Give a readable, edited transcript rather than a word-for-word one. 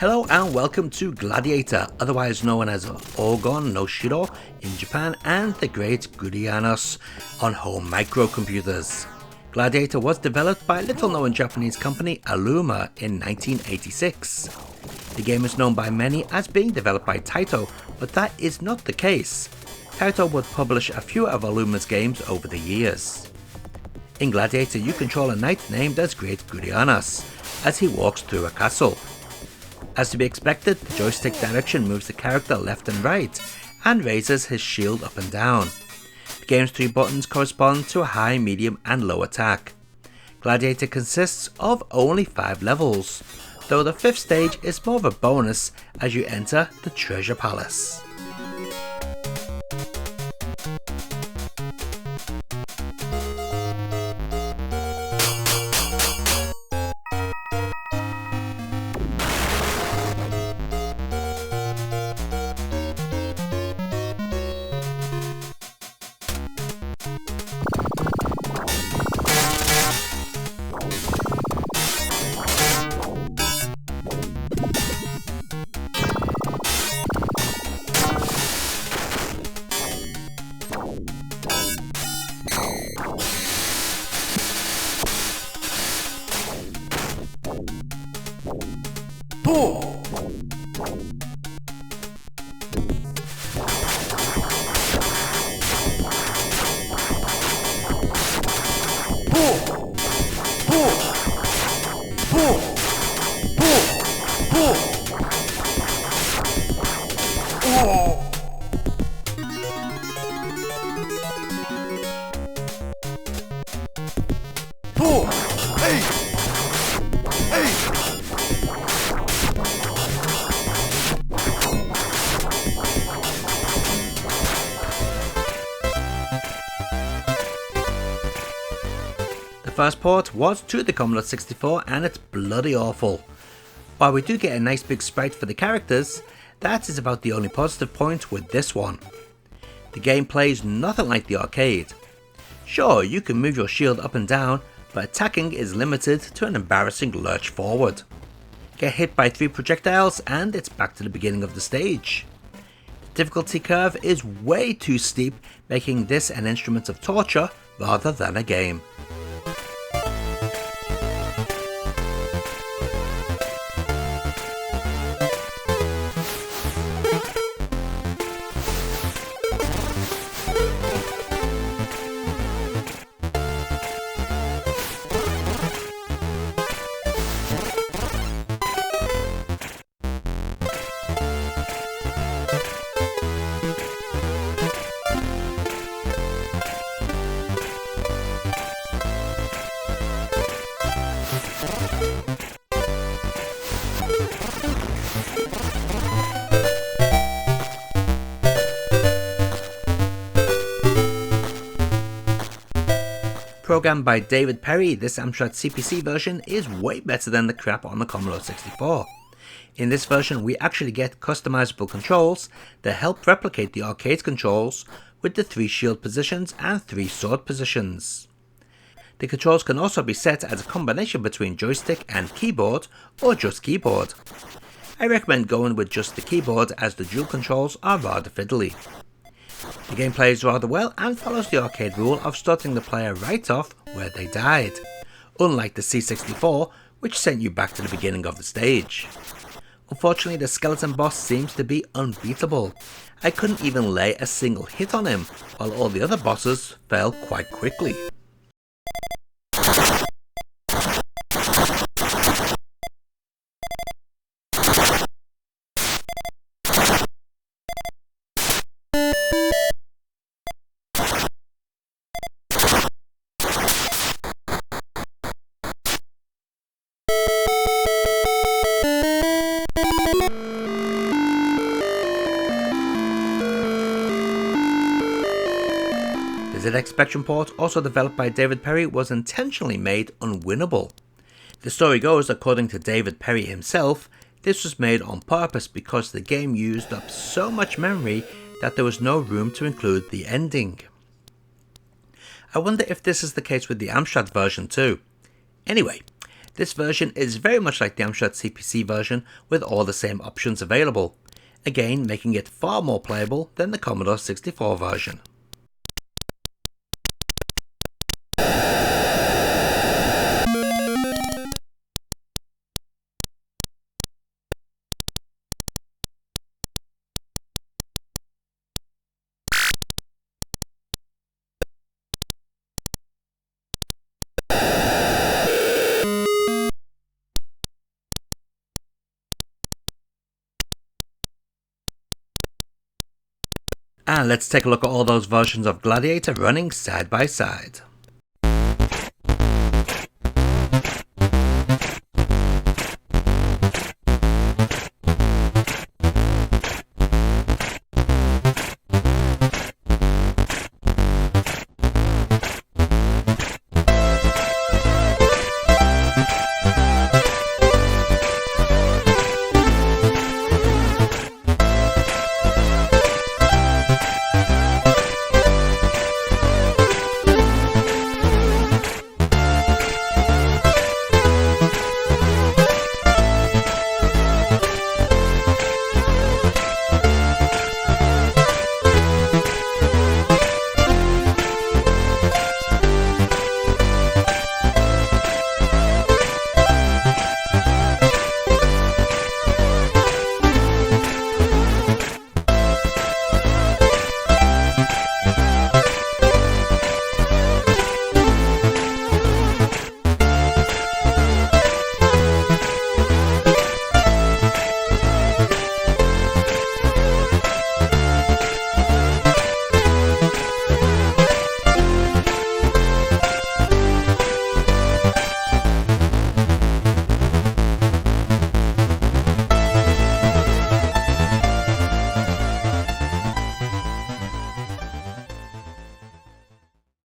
Hello and welcome to Gladiator, otherwise known as Orgon no Shiro in Japan and the Great Gurianos on home microcomputers. Gladiator was developed by little-known Japanese company Aluma in 1986. The game is known by many as being developed by Taito, but that is not the case. Taito would publish a few of Aluma's games over the years. In Gladiator, you control a knight named as Great Gurianos as he walks through a castle. As to be expected, the joystick direction moves the character left and right, and raises his shield up and down. The game's 3 buttons correspond to a high, medium and low attack. Gladiator consists of only 5 levels, though the 5th stage is more of a bonus as you enter the Treasure Palace. The first port was to the Commodore 64 and it's bloody awful. While we do get a nice big sprite for the characters, that is about the only positive point with this one. The game plays nothing like the arcade. Sure, you can move your shield up and down, but attacking is limited to an embarrassing lurch forward. Get hit by 3 projectiles and it's back to the beginning of the stage. The difficulty curve is way too steep, making this an instrument of torture rather than a game. Programmed by David Perry, this Amstrad CPC version is way better than the crap on the Commodore 64. In this version we actually get customizable controls that help replicate the arcade controls with the 3 shield positions and 3 sword positions. The controls can also be set as a combination between joystick and keyboard or just keyboard. I recommend going with just the keyboard as the dual controls are rather fiddly. The game plays rather well and follows the arcade rule of starting the player right off where they died, unlike the C64 which sent you back to the beginning of the stage. Unfortunately, the skeleton boss seems to be unbeatable. I couldn't even lay a single hit on him, while all the other bosses fell quite quickly. The ZX Spectrum port, also developed by David Perry, was intentionally made unwinnable. The story goes, according to David Perry himself, this was made on purpose because the game used up so much memory that there was no room to include the ending. I wonder if this is the case with the Amstrad version too. Anyway, This version is very much like the Amstrad CPC version with all the same options available, again making it far more playable than the Commodore 64 version. And let's take a look at all those versions of Gladiator running side by side.